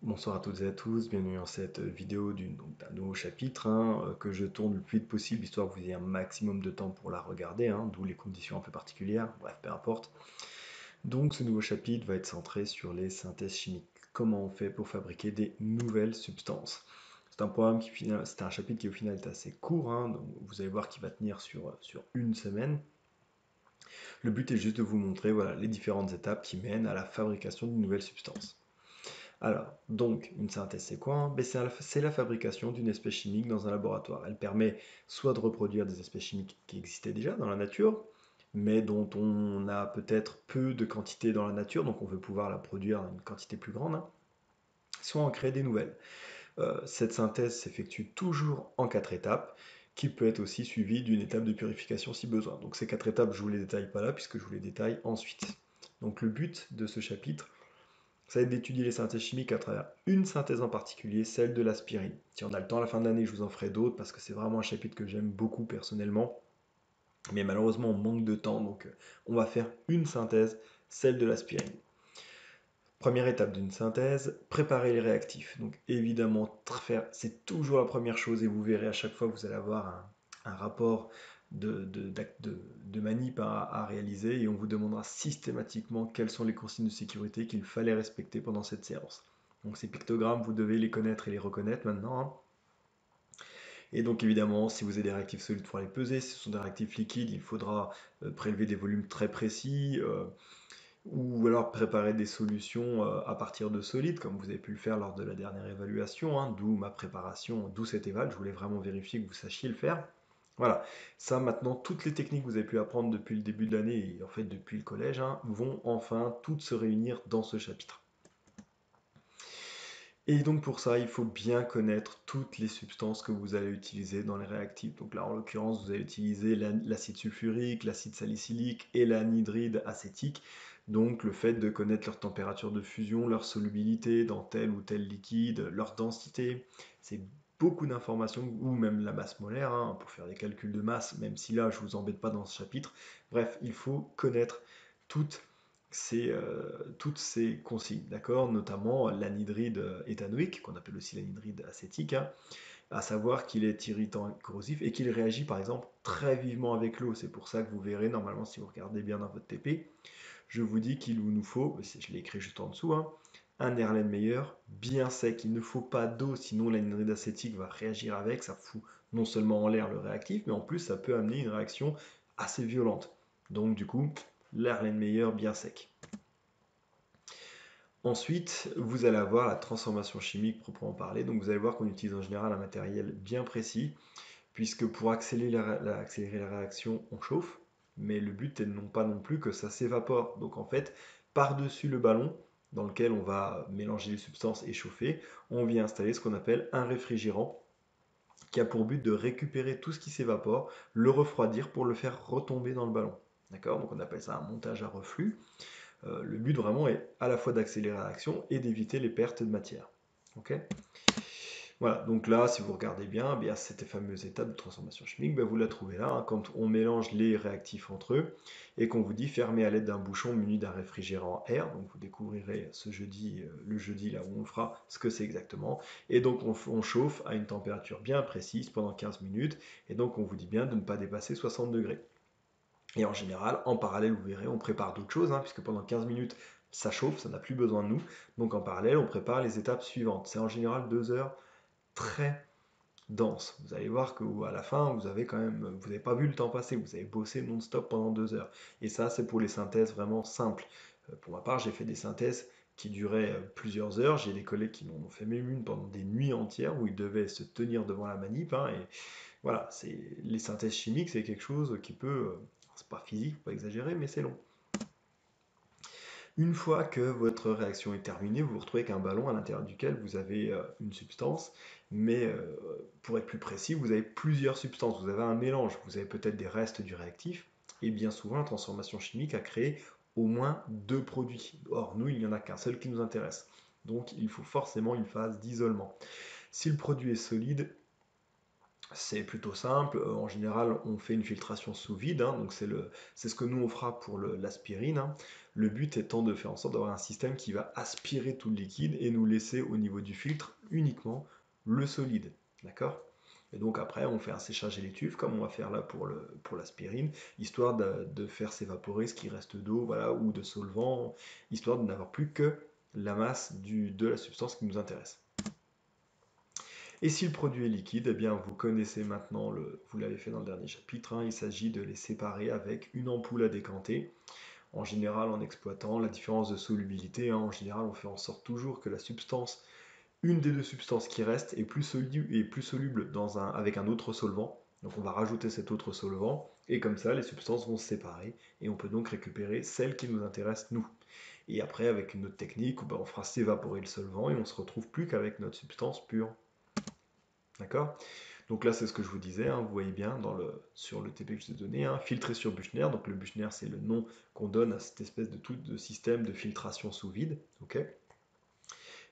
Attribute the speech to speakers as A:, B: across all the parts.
A: Bonsoir à toutes et à tous, bienvenue dans cette vidéo d'un nouveau chapitre que je tourne le plus vite possible histoire que vous ayez un maximum de temps pour la regarder, d'où les conditions un peu particulières, bref, peu importe. Donc ce nouveau chapitre va être centré sur les synthèses chimiques, comment on fait pour fabriquer des nouvelles substances. C'est un chapitre qui au final est assez court, donc vous allez voir qu'il va tenir sur une semaine. Le but est juste de vous montrer voilà, les différentes étapes qui mènent à la fabrication d'une nouvelle substance. Alors, donc, une synthèse, c'est quoi? C'est la fabrication d'une espèce chimique dans un laboratoire. Elle permet soit de reproduire des espèces chimiques qui existaient déjà dans la nature, mais dont on a peut-être peu de quantité dans la nature, donc on veut pouvoir la produire à une quantité plus grande, soit en créer des nouvelles. Cette synthèse s'effectue toujours en 4 étapes, qui peut être aussi suivie d'une étape de purification si besoin. Donc ces 4 étapes, je ne vous les détaille pas là, puisque je vous les détaille ensuite. Donc le but de ce chapitre, ça va être d'étudier les synthèses chimiques à travers une synthèse en particulier, celle de l'aspirine. Si on a le temps à la fin de l'année, je vous en ferai d'autres parce que c'est vraiment un chapitre que j'aime beaucoup personnellement. Mais malheureusement, on manque de temps, donc on va faire une synthèse, celle de l'aspirine. Première étape d'une synthèse, préparer les réactifs. Donc évidemment, c'est toujours la première chose et vous verrez à chaque fois que vous allez avoir un rapport de manip à réaliser et on vous demandera systématiquement quelles sont les consignes de sécurité qu'il fallait respecter pendant cette séance. Donc ces pictogrammes, vous devez les connaître et les reconnaître maintenant. Et donc évidemment, si vous avez des réactifs solides, il faudra les peser. Si ce sont des réactifs liquides, il faudra prélever des volumes très précis. Ou alors préparer des solutions à partir de solides, comme vous avez pu le faire lors de la dernière évaluation, d'où ma préparation, d'où cette éval, je voulais vraiment vérifier que vous sachiez le faire. Voilà, ça maintenant, toutes les techniques que vous avez pu apprendre depuis le début de l'année, et en fait depuis le collège, vont enfin toutes se réunir dans ce chapitre. Et donc pour ça, il faut bien connaître toutes les substances que vous allez utiliser dans les réactifs. Donc là, en l'occurrence, vous allez utiliser l'acide sulfurique, l'acide salicylique et l'anhydride acétique. Donc le fait de connaître leur température de fusion, leur solubilité dans tel ou tel liquide, leur densité, c'est beaucoup d'informations, ou même la masse molaire, pour faire des calculs de masse, même si là, je ne vous embête pas dans ce chapitre. Bref, il faut connaître toutes toutes ces consignes, d'accord? Notamment l'anhydride éthanoïque, qu'on appelle aussi l'anhydride acétique, à savoir qu'il est irritant et corrosif et qu'il réagit par exemple très vivement avec l'eau. C'est pour ça que vous verrez, normalement, si vous regardez bien dans votre TP, je vous dis qu'il nous faut, je l'ai écrit juste en dessous, un Erlenmeyer bien sec. Il ne faut pas d'eau, sinon l'anhydride acétique va réagir avec, ça fout non seulement en l'air le réactif, mais en plus ça peut amener une réaction assez violente. Donc du coup, l'Erlenmeyer bien sec. Ensuite, vous allez avoir la transformation chimique proprement parlée. Donc vous allez voir qu'on utilise en général un matériel bien précis, puisque pour accélérer la réaction, on chauffe, mais le but est non pas non plus que ça s'évapore. Donc en fait, par-dessus le ballon dans lequel on va mélanger les substances et chauffer, on vient installer ce qu'on appelle un réfrigérant qui a pour but de récupérer tout ce qui s'évapore, le refroidir pour le faire retomber dans le ballon. D'accord? Donc on appelle ça un montage à reflux. Le but vraiment est à la fois d'accélérer la réaction et d'éviter les pertes de matière. Ok? Voilà, donc là, si vous regardez bien, cette fameuse étape de transformation chimique, vous la trouvez là, quand on mélange les réactifs entre eux et qu'on vous dit fermer à l'aide d'un bouchon muni d'un réfrigérant à air. Donc vous découvrirez ce jeudi, le jeudi là où on fera ce que c'est exactement. Et donc on chauffe à une température bien précise pendant 15 minutes. Et donc on vous dit bien de ne pas dépasser 60 degrés. Et en général, en parallèle, vous verrez, on prépare d'autres choses, puisque pendant 15 minutes, ça chauffe, ça n'a plus besoin de nous. Donc en parallèle, on prépare les étapes suivantes. C'est en général 2 heures très denses. Vous allez voir qu'à la fin, vous avez quand même, vous n'avez pas vu le temps passer, vous avez bossé non-stop pendant 2 heures. Et ça, c'est pour les synthèses vraiment simples. Pour ma part, j'ai fait des synthèses qui duraient plusieurs heures. J'ai des collègues qui m'en ont fait même une pendant des nuits entières où ils devaient se tenir devant la manip. Et voilà, les synthèses chimiques, c'est quelque chose qui peut, c'est pas physique, faut pas exagérer, mais c'est long. Une fois que votre réaction est terminée, vous vous retrouvez avec un ballon à l'intérieur duquel vous avez une substance, mais pour être plus précis, vous avez plusieurs substances, vous avez un mélange, vous avez peut-être des restes du réactif, et bien souvent la transformation chimique a créé au moins 2 produits. Or, nous, il n'y en a qu'un seul qui nous intéresse. Donc, il faut forcément une phase d'isolement. Si le produit est solide, c'est plutôt simple. En général, on fait une filtration sous vide, donc c'est ce que nous on fera pour l'aspirine. Le but étant de faire en sorte d'avoir un système qui va aspirer tout le liquide et nous laisser au niveau du filtre uniquement le solide. D'accord? Et donc après, on fait un séchage électif, comme on va faire là pour l'aspirine, histoire de faire s'évaporer ce qui reste d'eau, voilà, ou de solvant, histoire de n'avoir plus que la masse de la substance qui nous intéresse. Et si le produit est liquide, eh bien vous connaissez maintenant, vous l'avez fait dans le dernier chapitre, hein, il s'agit de les séparer avec une ampoule à décanter. En général, en exploitant la différence de solubilité, hein, en général, on fait en sorte toujours que la substance, une des deux substances qui reste, est plus soluble avec un autre solvant. Donc on va rajouter cet autre solvant, et comme ça, les substances vont se séparer, et on peut donc récupérer celle qui nous intéresse, nous. Et après, avec une autre technique, ben, on fera s'évaporer le solvant, et on se retrouve plus qu'avec notre substance pure. D'accord? Donc là, c'est ce que je vous disais, hein, vous voyez bien sur le TP que je vous ai donné, hein, filtré sur Büchner. Donc le Büchner, c'est le nom qu'on donne à cette espèce de système de filtration sous vide. Okay,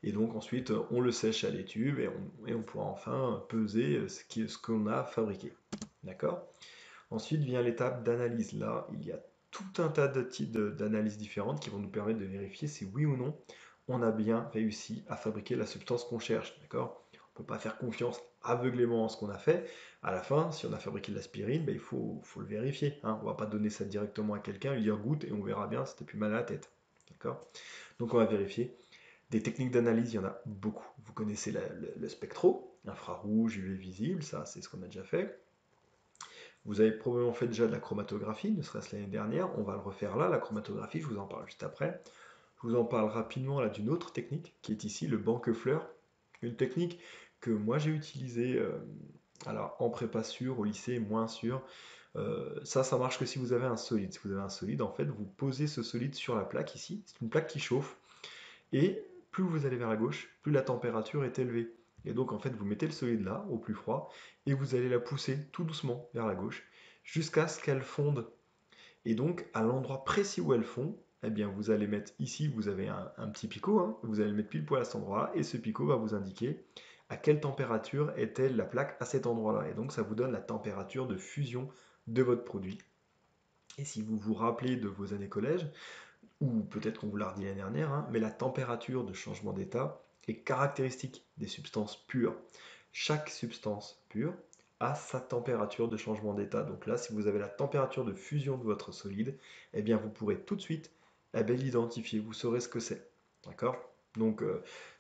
A: et donc ensuite, on le sèche à l'étube et on pourra enfin peser ce qu'on a fabriqué. D'accord? Ensuite vient l'étape d'analyse. Là, il y a tout un tas de types d'analyses différentes qui vont nous permettre de vérifier si oui ou non on a bien réussi à fabriquer la substance qu'on cherche. D'accord? On ne peut pas faire confiance aveuglément en ce qu'on a fait. À la fin, si on a fabriqué de l'aspirine, ben, il faut le vérifier. Hein. On ne va pas donner ça directement à quelqu'un, lui dire goûte et on verra bien si t'as plus mal à la tête. D'accord? Donc on va vérifier. Des techniques d'analyse, il y en a beaucoup. Vous connaissez le spectro, infrarouge, UV visible, ça c'est ce qu'on a déjà fait. Vous avez probablement fait déjà de la chromatographie, ne serait-ce l'année dernière. On va le refaire là, la chromatographie, je vous en parle juste après. Je vous en parle rapidement là d'une autre technique qui est ici le banque-fleur. Une technique que moi j'ai utilisée alors en prépa sûr, au lycée moins sûr. Ça marche que si vous avez un solide. Si vous avez un solide, en fait, vous posez ce solide sur la plaque ici. C'est une plaque qui chauffe. Et plus vous allez vers la gauche, plus la température est élevée. Et donc en fait, vous mettez le solide là, au plus froid, et vous allez la pousser tout doucement vers la gauche, jusqu'à ce qu'elle fonde. Et donc à l'endroit précis où elle fond, eh bien vous allez mettre ici, vous avez un petit picot, hein, vous allez le mettre pile poil à cet endroit-là, et ce picot va vous indiquer à quelle température est-elle la plaque à cet endroit-là. Et donc ça vous donne la température de fusion de votre produit. Et si vous vous rappelez de vos années collège, ou peut-être qu'on vous l'a redit l'année dernière, hein, mais la température de changement d'état est caractéristique des substances pures. Chaque substance pure a sa température de changement d'état. Donc là, si vous avez la température de fusion de votre solide, eh bien vous pourrez tout de suite l'identifier, vous saurez ce que c'est. D'accord? Donc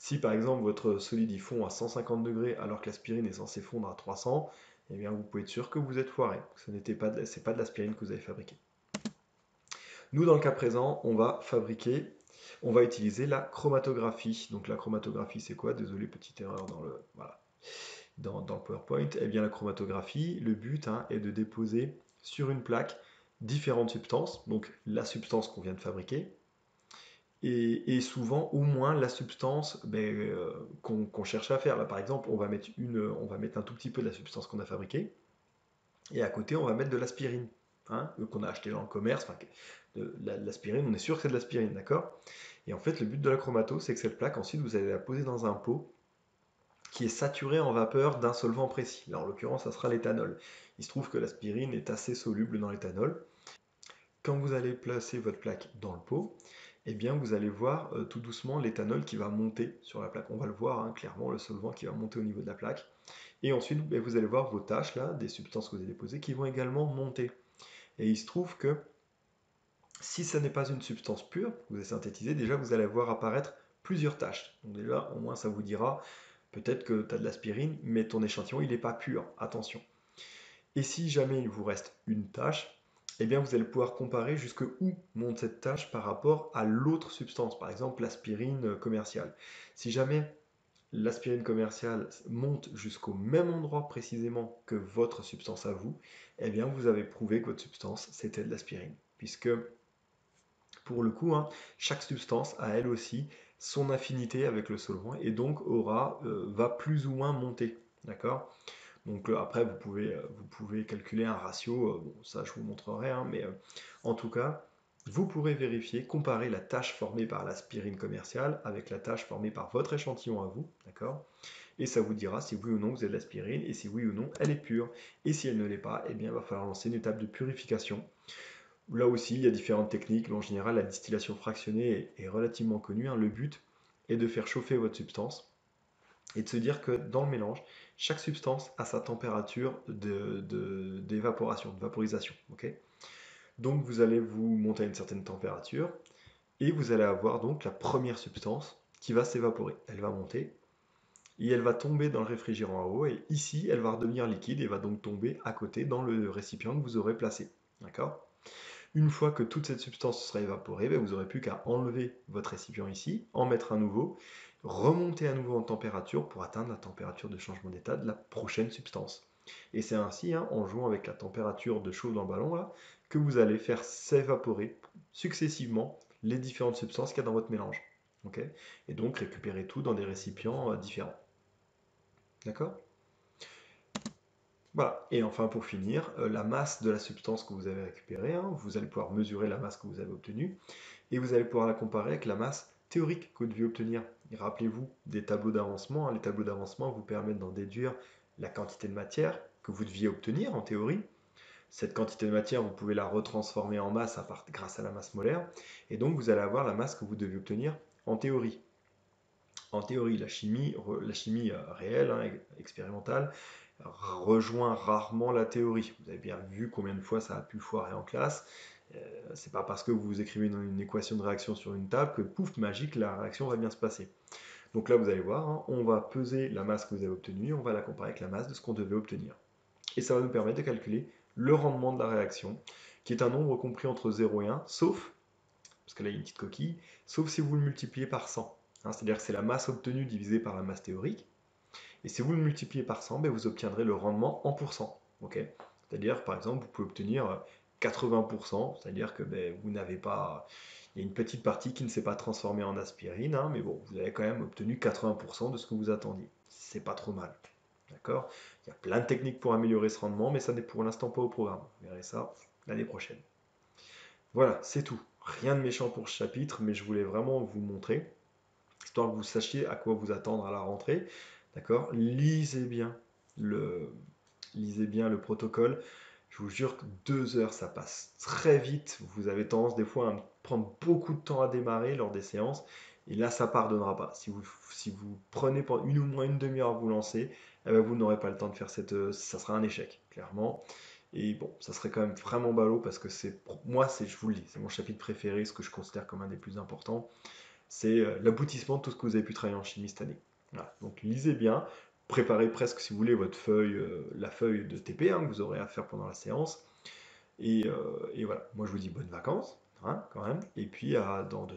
A: si par exemple votre solide y fond à 150 degrés alors que l'aspirine est censée fondre à 300, eh bien vous pouvez être sûr que vous êtes foiré. Ce n'est pas de l'aspirine que vous avez fabriqué. Nous, dans le cas présent, on va utiliser la chromatographie. Donc la chromatographie, c'est quoi? Désolé, petite erreur dans le PowerPoint. Eh bien, la chromatographie, le but est de déposer sur une plaque différentes substances, donc la substance qu'on vient de fabriquer, et souvent au moins la substance qu'on cherche à faire. Là, par exemple, on va mettre un tout petit peu de la substance qu'on a fabriquée, et à côté, on va mettre de l'aspirine, qu'on a acheté dans le commerce. L'aspirine, on est sûr que c'est de l'aspirine, d'accord? Et en fait, le but de la chromato, c'est que cette plaque, ensuite, vous allez la poser dans un pot qui est saturé en vapeur d'un solvant précis. Là, en l'occurrence, ça sera l'éthanol. Il se trouve que l'aspirine est assez soluble dans l'éthanol. Quand vous allez placer votre plaque dans le pot, eh bien, vous allez voir tout doucement l'éthanol qui va monter sur la plaque. On va le voir clairement, le solvant qui va monter au niveau de la plaque. Et ensuite, vous allez voir vos taches, là, des substances que vous avez déposées, qui vont également monter. Et il se trouve que si ça n'est pas une substance pure que vous avez synthétisée, déjà vous allez voir apparaître plusieurs taches. Donc déjà, au moins ça vous dira, peut-être que tu as de l'aspirine, mais ton échantillon il n'est pas pur, attention. Et si jamais il vous reste une tache, eh bien vous allez pouvoir comparer jusque où monte cette tache par rapport à l'autre substance, par exemple l'aspirine commerciale. Si jamais l'aspirine commerciale monte jusqu'au même endroit précisément que votre substance à vous, eh bien vous avez prouvé que votre substance c'était de l'aspirine. Puisque pour le coup, chaque substance a elle aussi son affinité avec le solvant et donc va plus ou moins monter. D'accord? Donc après, vous pouvez calculer un ratio, bon, ça je vous montrerai, mais en tout cas, vous pourrez vérifier, comparer la tâche formée par l'aspirine commerciale avec la tâche formée par votre échantillon à vous, d'accord? Et ça vous dira si oui ou non vous avez de l'aspirine, et si oui ou non elle est pure. Et si elle ne l'est pas, eh bien il va falloir lancer une étape de purification. Là aussi, il y a différentes techniques, mais en général, la distillation fractionnée est relativement connue, hein. Le but est de faire chauffer votre substance et de se dire que dans le mélange, chaque substance a sa température d'évaporation, de vaporisation. Ok. Donc vous allez vous monter à une certaine température et vous allez avoir donc la première substance qui va s'évaporer. Elle va monter et elle va tomber dans le réfrigérant à eau et ici elle va redevenir liquide et va donc tomber à côté dans le récipient que vous aurez placé. D'accord. Une fois que toute cette substance sera évaporée, ben, vous n'aurez plus qu'à enlever votre récipient ici, en mettre un nouveau, remonter à nouveau en température pour atteindre la température de changement d'état de la prochaine substance. Et c'est ainsi, hein, en jouant avec la température de chaud dans le ballon, là, que vous allez faire s'évaporer successivement les différentes substances qu'il y a dans votre mélange. Okay. Et donc récupérer tout dans des récipients différents. D'accord. Voilà. Et enfin, pour finir, la masse de la substance que vous avez récupérée, hein, vous allez pouvoir mesurer la masse que vous avez obtenue, et vous allez pouvoir la comparer avec la masse théorique que vous deviez obtenir. Rappelez-vous des tableaux d'avancement, hein. Les tableaux d'avancement vous permettent d'en déduire la quantité de matière que vous deviez obtenir en théorie. Cette quantité de matière, vous pouvez la retransformer en masse grâce à la masse molaire, et donc vous allez avoir la masse que vous devez obtenir en théorie. En théorie, la chimie réelle, hein, expérimentale, rejoint rarement la théorie. Vous avez bien vu combien de fois ça a pu foirer en classe. C'est pas parce que vous écrivez une équation de réaction sur une table que pouf, magique, la réaction va bien se passer. Donc là, vous allez voir, hein, on va peser la masse que vous avez obtenue, on va la comparer avec la masse de ce qu'on devait obtenir. Et ça va nous permettre de calculer le rendement de la réaction, qui est un nombre compris entre 0 et 1, sauf, parce que là il y a une petite coquille, sauf si vous le multipliez par 100. Hein, c'est-à-dire que c'est la masse obtenue divisée par la masse théorique. Et si vous le multipliez par 100, ben vous obtiendrez le rendement en pourcent. Okay. C'est-à-dire, par exemple, vous pouvez obtenir 80%, c'est-à-dire que ben, vous n'avez pas... Il y a une petite partie qui ne s'est pas transformée en aspirine, hein, mais bon, vous avez quand même obtenu 80% de ce que vous attendiez. C'est pas trop mal. D'accord. Il y a plein de techniques pour améliorer ce rendement, mais ça n'est pour l'instant pas au programme. Vous verrez ça l'année prochaine. Voilà, c'est tout. Rien de méchant pour ce chapitre, mais je voulais vraiment vous montrer, histoire que vous sachiez à quoi vous attendre à la rentrée. D'accord. Le, lisez bien le protocole. Je vous jure que 2 heures, ça passe très vite. Vous avez tendance des fois à prendre beaucoup de temps à démarrer lors des séances. Et là, ça ne pardonnera pas. Si vous prenez pendant une ou moins une demi-heure à vous lancer, eh ben, vous n'aurez pas le temps de faire ça sera un échec, clairement. Et bon, ça serait quand même vraiment ballot parce que moi, je vous le dis, c'est mon chapitre préféré, ce que je considère comme un des plus importants. C'est l'aboutissement de tout ce que vous avez pu travailler en chimie cette année. Voilà. Donc lisez bien, préparez presque si vous voulez votre feuille, la feuille de TP, hein, que vous aurez à faire pendant la séance. Et voilà, moi je vous dis bonnes vacances, hein, quand même, et puis dans 2 semaines.